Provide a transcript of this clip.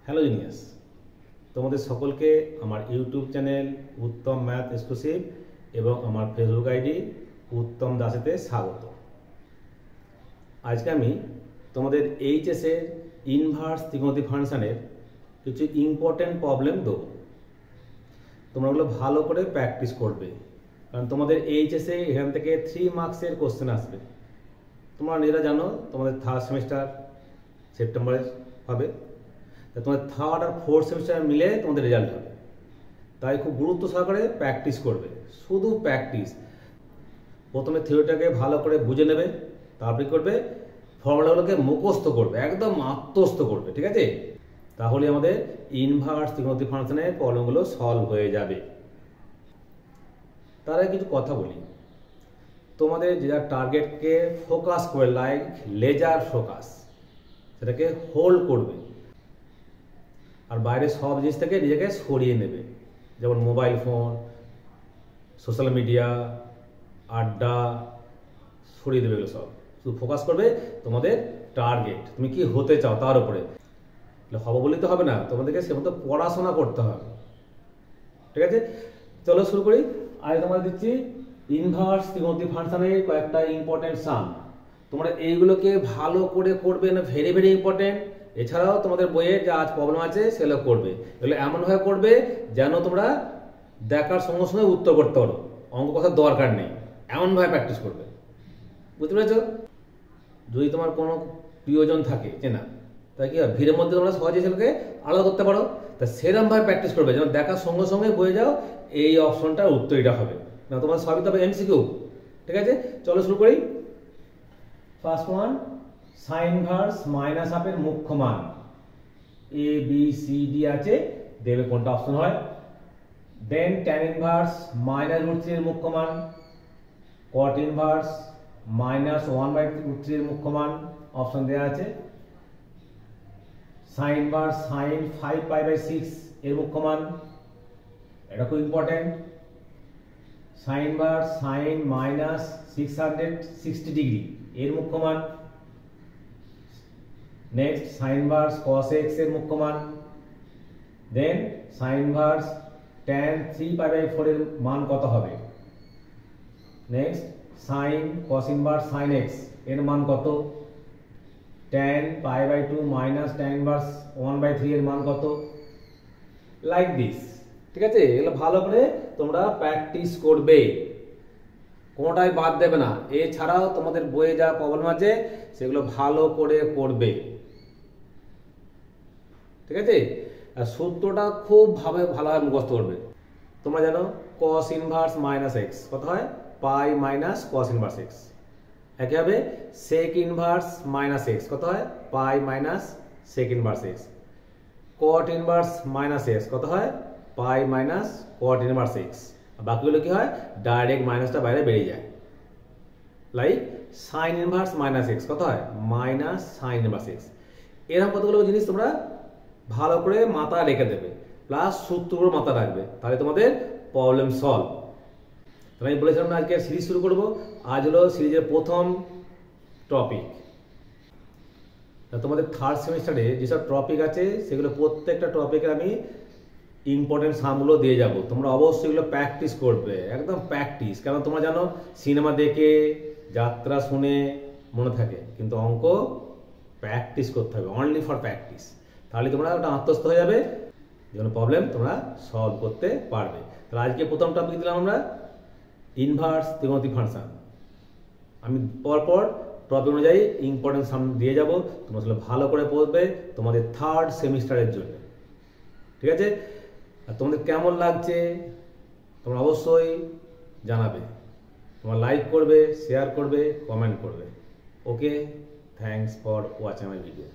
Hello genius, তোমাদের সকলকে আমার ইউটিউব চ্যানেল উত্তম ম্যাথ এক্সক্লুসিভ এবং আমার ফেসবুক আইডি উত্তম দাসেতে স্বাগত। আজকে আমি তোমাদের এইচএসের ইনভার্স ত্রিকোণমিতি ফাংশনের কিছু ইম্পর্টেন্ট প্রবলেম দেবো। তোমরা ওগুলো ভালো করে প্র্যাকটিস করবে, কারণ তোমাদের এইচএসে এখান থেকে 3 মার্কসের কোশ্চেন আসবে। তোমরা নিজেরা জানো তোমাদের থার্ড সেমিস্টার সেপ্টেম্বরে হবে, তোমাদের থার্ড আর ফোর্থ সেমিস্টার মিলে তোমাদের রেজাল্ট হবে। তাই খুব গুরুত্ব সহকারে প্র্যাকটিস করবে, শুধু প্র্যাকটিস। প্রথমে থিওরিটাকে ভালো করে বুঝে নেবে, তারপরে করবে ফর্মুলাগুলোকে মুখস্থ করবে, একদম আত্মস্থ করবে, ঠিক আছে? তাহলে আমাদের ইনভার্স ত্রিকোণমিতি ফাংশনের প্রবলেমগুলো সলভ হয়ে যাবে। তার আগে কিছু কথা বলি। তোমাদের যেটা টার্গেটকে ফোকাস করে, লাইক লেজার ফোকাস, সেটাকে হোল্ড করবে আর বাইরে সব জিনিস থেকে নিজেকে সরিয়ে নেবে, যেমন মোবাইল ফোন, সোশ্যাল মিডিয়া, আড্ডা, সরিয়ে দেবে। এগুলো সব শুধু ফোকাস করবে তোমাদের টার্গেট, তুমি কি হতে চাও তার উপরে। হবো বললে তো হবে না, তোমাদেরকে সে মতো পড়াশোনা করতে হবে, ঠিক আছে? চলো শুরু করি। আজ তোমাদের দিচ্ছি ইনভার্স ত্রিকোণমিতি ফাংশনের কয়েকটা ইম্পর্টেন্ট সাম। তোমরা এইগুলোকে ভালো করে করবে না, ভেরি ভেরি ইম্পর্টেন্ট। এছাড়াও তোমাদের বইয়ে যে আজ প্রবলেম আছে সেগুলো করবে। এগুলো এমনভাবে করবে যেন তোমরা দেখার সঙ্গে সঙ্গে উত্তর করতে পারো, অঙ্ক কথার দরকার নেই, এমনভাবে প্র্যাকটিস করবে। বুঝতে পেরেছ? যদি তোমার কোনো প্রিয়জন থাকে চেনা, তাই কি ভিড়ের মধ্যে তোমরা সহজে সেগুলোকে আলাদা করতে পারো, তা সেরকমভাবে প্র্যাকটিস করবে যেন দেখার সঙ্গে সঙ্গে বয়ে যাও এই অপশনটার উত্তর এটা হবে না। তোমার সবই তবে এমসিকিউ, ঠিক আছে? চলো শুরু করি। First one, sine inverse minus হাফের মুখ্য মান এ বি সি ডি আছে, দেবে কোনটা অপশন হয়। দেন ট্যান ইনভার্স মাইনাস √3 এর মুখ্য মান, কট ইনভার্স মাইনাস 1/√3 এর মুখ্য মান অপশন দেওয়া আছে। সাইন ইনভার্স সাইন 5π/6 এর মুখ্য মান, এটা খুব important. Sign inverse sign minus 660 degree এর মুখ্য মান। Next sign inverse cos x এর মুখ্য মান। দেন সাইন ইনভার্স tan 3π/4 এর মান কত হবে। Next sine cos inverse sin x এর মান কত। tan π/2 মাইনাস tan ইনভার্স 1/3 এর মান কত। লাইক দিস, ঠিক আছে? এগুলো ভালো করে তোমরা প্র্যাকটিস করবে, কোনোটাই বাদ দেবে না। এছাড়াও তোমাদের বইয়ে যা প্রবলেম আছে সেগুলো ভালো করে করবে, ঠিক আছে? আর সূত্রটা খুব ভালোভাবে মুখস্থ করবে। তোমরা জানো cos ইনভার্স মাইনাস এক্স কত হয়, pi minus cos inverse x. একইভাবে sec ইনভার্স মাইনাস এক্স কত হয়, pi minus sec inverse x. cot inverse minus x কত হয়, pi minus cot inverse x. বাকিগুলো কি হয়, ডাইরেক্ট মাইনাসটা বাইরে বেরিয়ে যায়। Like sine inverse minus x কত হয়, মাইনাস সাইন ইনভার্স এক্স। এরকম কতগুলো জিনিস তোমরা ভালো করে মাথা রেখে দেবে, প্লাস সূত্রগুলো মাথা রাখবে, তাহলে তোমাদের প্রবলেম সলভ। তাহলে আমি বলেছিলাম না আজকে সিরিজ শুরু করবো। আজ হলো সিরিজের প্রথম টপিক। তোমাদের থার্ড সেমিস্টারে যেসব টপিক আছে সেগুলো প্রত্যেকটা টপিকের আমি ইম্পর্টেন্ট সামগুলো দিয়ে যাব। তোমরা অবশ্যই এগুলো প্র্যাকটিস করবে, একদম প্র্যাকটিস। কারণ তোমরা জানো সিনেমা দেখে যাত্রা শুনে মনে থাকে, কিন্তু অঙ্ক প্র্যাকটিস করতে হবে, অনলি ফর প্র্যাকটিস। তাহলে তোমরা ওটা আত্মস্থ হয়ে যাবে, যে কোনো প্রবলেম তোমরা সলভ করতে পারবে। তাহলে আজকে প্রথম টপিক দিলাম আমরা ইনভার্স ত্রিকোণমিতি ফাংশন। আমি পরপর টপিক অনুযায়ী ইম্পর্টেন্ট সাম দিয়ে যাব, তোমরা আসলে ভালো করে পড়বে তোমাদের থার্ড সেমিস্টারের জন্য, ঠিক আছে? আর তোমাদের কেমন লাগছে তোমরা অবশ্যই জানাবে। তোমরা লাইক করবে, শেয়ার করবে, কমেন্ট করবে। Okay, thanks for watching my video.